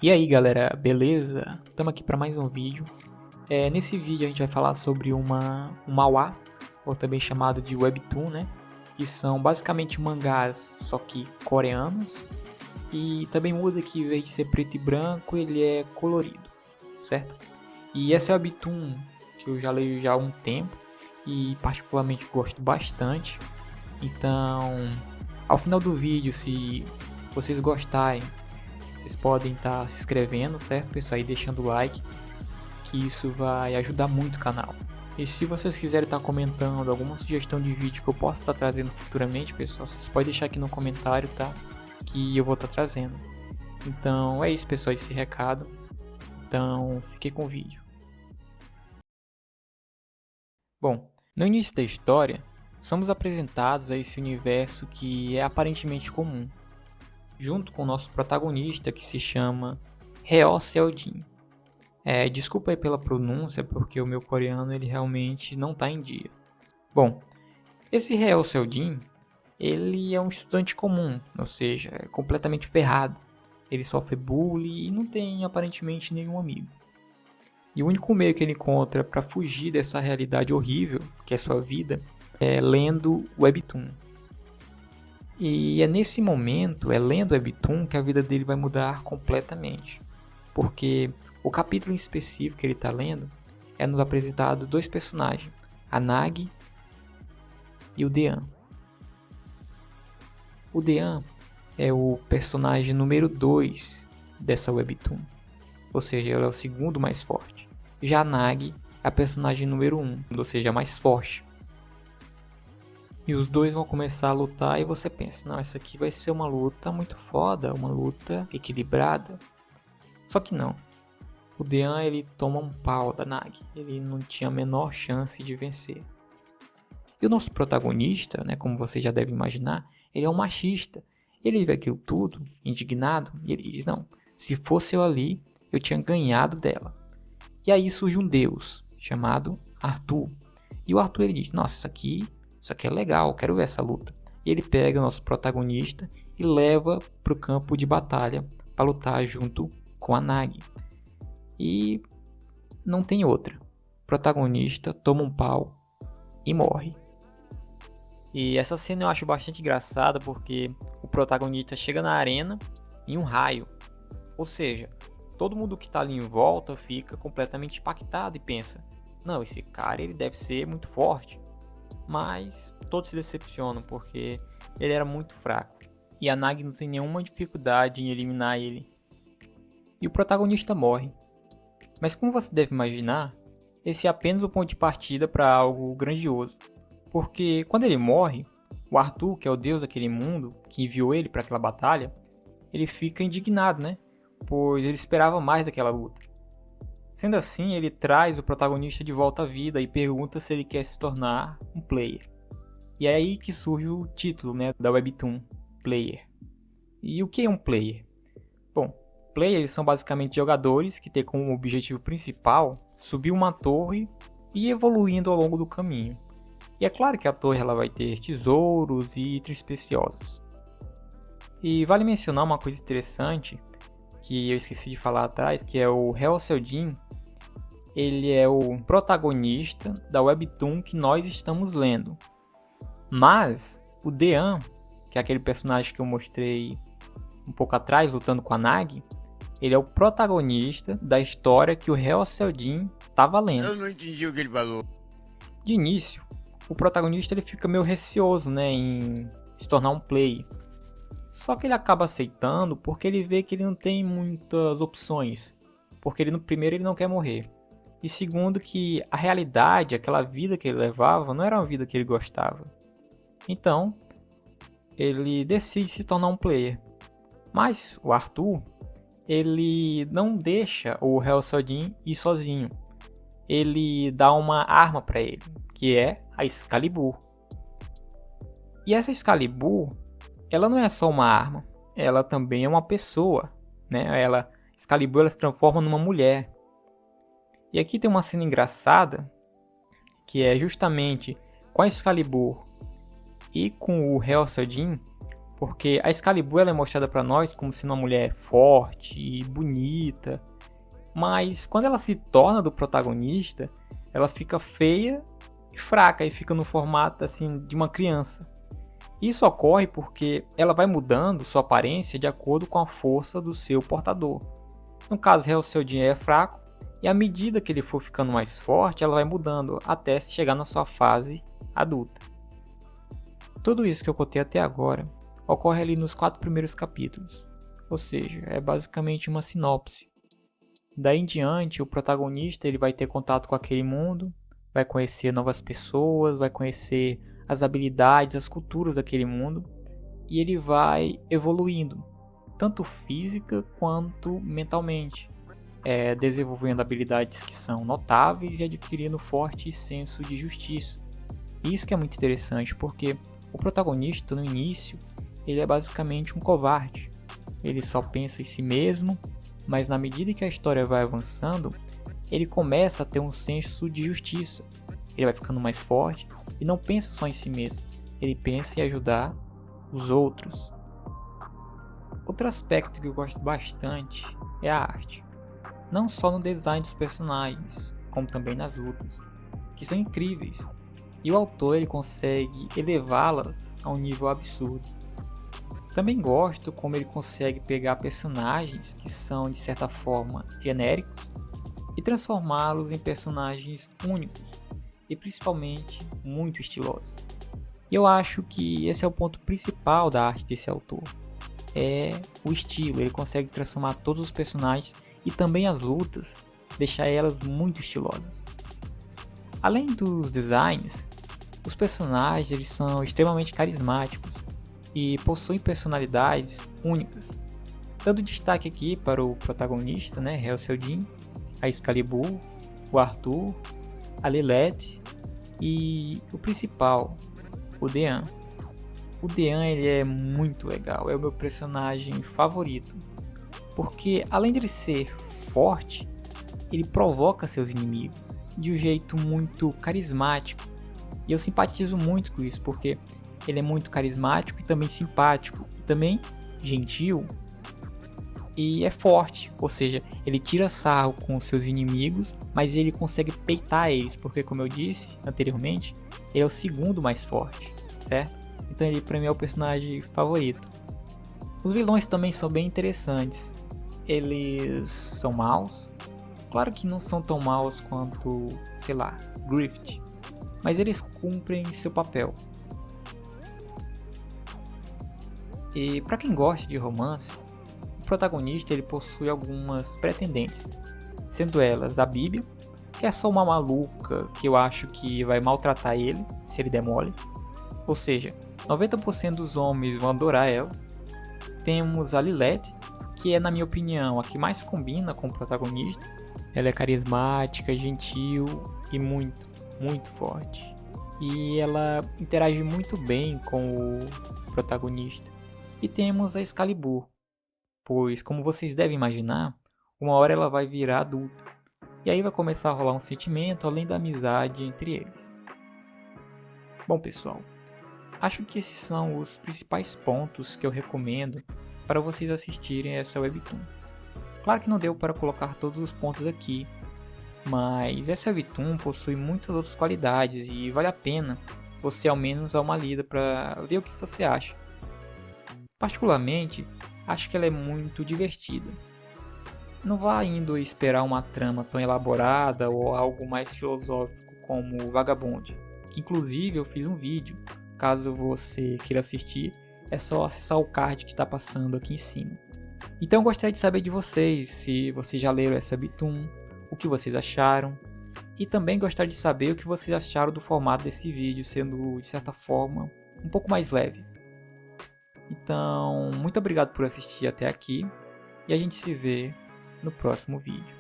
E aí galera, beleza? Estamos aqui para mais um vídeo. Nesse vídeo a gente vai falar sobre um manhwa, ou também chamado de webtoon, né? Que são basicamente mangás, só que coreanos. E também muda que em vez de ser preto e branco, ele é colorido, certo? E esse é o webtoon que eu já leio já há um tempo e particularmente gosto bastante. Então, ao final do vídeo, se vocês gostarem, vocês podem estar se inscrevendo, certo, pessoal? E deixando o like, que isso vai ajudar muito o canal. E se vocês quiserem estar comentando alguma sugestão de vídeo que eu possa estar trazendo futuramente, pessoal, vocês podem deixar aqui no comentário, tá? Que eu vou estar trazendo. Então é isso, pessoal, esse recado. Então fiquem com o vídeo. Bom, no início da história, somos apresentados a esse universo que é aparentemente comum, junto com o nosso protagonista, que se chama Reo Seol-jin. Desculpa aí pela pronúncia, porque o meu coreano ele realmente não está em dia. Bom, esse Reo Seol-jin, ele é um estudante comum, ou seja, é completamente ferrado. Ele sofre bullying e não tem aparentemente nenhum amigo. E o único meio que ele encontra para fugir dessa realidade horrível, que é sua vida, é lendo webtoon. E é nesse momento, lendo webtoon, que a vida dele vai mudar completamente. Porque o capítulo em específico que ele está lendo é nos apresentado dois personagens, a Nagi e o Dean. O Dean é o personagem número 2 dessa webtoon, ou seja, ele é o segundo mais forte. Já a Nagi é a personagem número 1, ou seja, a mais forte. E os dois vão começar a lutar e você pensa, não, essa aqui vai ser uma luta muito foda, uma luta equilibrada. Só que não. O Dean ele toma um pau da Nagi, ele não tinha a menor chance de vencer. E o nosso protagonista, né, como você já deve imaginar, ele é um machista. Ele vê aquilo tudo, indignado, e ele diz, não, se fosse eu ali, eu tinha ganhado dela. E aí surge um deus, chamado Arthur. E o Arthur ele diz, nossa, isso aqui é legal, quero ver essa luta. E ele pega o nosso protagonista e leva para o campo de batalha para lutar junto com a Nagi. E não tem outra. O protagonista toma um pau e morre. E essa cena eu acho bastante engraçada porque o protagonista chega na arena em um raio. Ou seja, todo mundo que está ali em volta fica completamente impactado e pensa, não, esse cara ele deve ser muito forte. Mas todos se decepcionam porque ele era muito fraco. E a Nagi não tem nenhuma dificuldade em eliminar ele. E o protagonista morre. Mas como você deve imaginar, esse é apenas o ponto de partida para algo grandioso. Porque quando ele morre, o Arthur, que é o deus daquele mundo, que enviou ele para aquela batalha, ele fica indignado, né? Pois ele esperava mais daquela luta. Sendo assim, ele traz o protagonista de volta à vida e pergunta se ele quer se tornar um player. E é aí que surge o título, né, da webtoon, Player. E o que é um player? Bom, players são basicamente jogadores que têm como objetivo principal subir uma torre e ir evoluindo ao longo do caminho. E é claro que a torre ela vai ter tesouros e itens preciosos. E vale mencionar uma coisa interessante que eu esqueci de falar atrás, que é o Reo Seol-jin. Ele é o protagonista da webtoon que nós estamos lendo. Mas o Dean, que é aquele personagem que eu mostrei um pouco atrás, lutando com a Nagi, ele é o protagonista da história que o Reo Seol-jin estava lendo. Eu não entendi o que ele falou. De início, o protagonista ele fica meio receoso, né, em se tornar um player. Só que ele acaba aceitando porque ele vê que ele não tem muitas opções. Porque primeiro ele não quer morrer. E segundo que a realidade, aquela vida que ele levava, não era uma vida que ele gostava. Então, ele decide se tornar um player. Mas o Arthur, ele não deixa o Reo Seol-jin ir sozinho. Ele dá uma arma para ele, que é a Excalibur. E essa Excalibur, ela não é só uma arma, ela também é uma pessoa, né? Excalibur ela se transforma numa mulher. E aqui tem uma cena engraçada, que é justamente com a Excalibur e com o Reo Seol-jin, Porque a Excalibur ela é mostrada para nós como sendo uma mulher forte e bonita, mas quando ela se torna do protagonista, ela fica feia e fraca e fica no formato assim de uma criança. Isso ocorre porque ela vai mudando sua aparência de acordo com a força do seu portador. No caso, Hellseldin é fraco e à medida que ele for ficando mais forte, ela vai mudando até chegar na sua fase adulta. Tudo isso que eu contei até agora ocorre ali nos 4 primeiros capítulos, ou seja, é basicamente uma sinopse. Daí em diante, o protagonista ele vai ter contato com aquele mundo, vai conhecer novas pessoas, vai conhecer as habilidades, as culturas daquele mundo, e ele vai evoluindo, tanto física quanto mentalmente, desenvolvendo habilidades que são notáveis e adquirindo forte senso de justiça. Isso que é muito interessante, porque o protagonista no início ele é basicamente um covarde, ele só pensa em si mesmo, mas na medida que a história vai avançando, ele começa a ter um senso de justiça, ele vai ficando mais forte e não pensa só em si mesmo, ele pensa em ajudar os outros. Outro aspecto que eu gosto bastante é a arte, não só no design dos personagens, como também nas lutas, que são incríveis, e o autor ele consegue elevá-las a um nível absurdo. Também gosto como ele consegue pegar personagens que são de certa forma genéricos e transformá-los em personagens únicos e principalmente muito estilosos. E eu acho que esse é o ponto principal da arte desse autor, é o estilo. Ele consegue transformar todos os personagens e também as lutas, deixar elas muito estilosas. Além dos designs, os personagens eles são extremamente carismáticos e possuem personalidades únicas. Dando destaque aqui para o protagonista, Hellseldin, a Excalibur, o Arthur, a Lilith e o principal, o Dean. O Dean ele é muito legal, é o meu personagem favorito, porque além de ele ser forte, ele provoca seus inimigos de um jeito muito carismático. E eu simpatizo muito com isso, porque ele é muito carismático e também simpático, e também gentil e é forte, ou seja, ele tira sarro com seus inimigos, mas ele consegue peitar eles, porque como eu disse anteriormente, ele é o segundo mais forte, certo? Então ele para mim é o personagem favorito. Os vilões também são bem interessantes, eles são maus, claro que não são tão maus quanto, sei lá, Griffith, mas eles cumprem seu papel. E para quem gosta de romance, o protagonista ele possui algumas pretendentes, sendo elas a Bíblia, que é só uma maluca que eu acho que vai maltratar ele se ele der mole, ou seja, 90% dos homens vão adorar ela. Temos a Lilith, que é na minha opinião a que mais combina com o protagonista. Ela é carismática, gentil e muito forte. E ela interage muito bem com o protagonista. E temos a Excalibur, pois como vocês devem imaginar, uma hora ela vai virar adulta. E aí vai começar a rolar um sentimento além da amizade entre eles. Bom pessoal, acho que esses são os principais pontos que eu recomendo para vocês assistirem essa webtoon. Claro que não deu para colocar todos os pontos aqui, mas essa webtoon possui muitas outras qualidades e vale a pena você ao menos dar uma lida para ver o que você acha. Particularmente, acho que ela é muito divertida. Não vá indo esperar uma trama tão elaborada ou algo mais filosófico como Vagabond, que inclusive eu fiz um vídeo. Caso você queira assistir, é só acessar o card que está passando aqui em cima. Então eu gostaria de saber de vocês, se vocês já leram essa webtoon, o que vocês acharam. E também gostaria de saber o que vocês acharam do formato desse vídeo, sendo de certa forma um pouco mais leve. Então, muito obrigado por assistir até aqui e a gente se vê no próximo vídeo.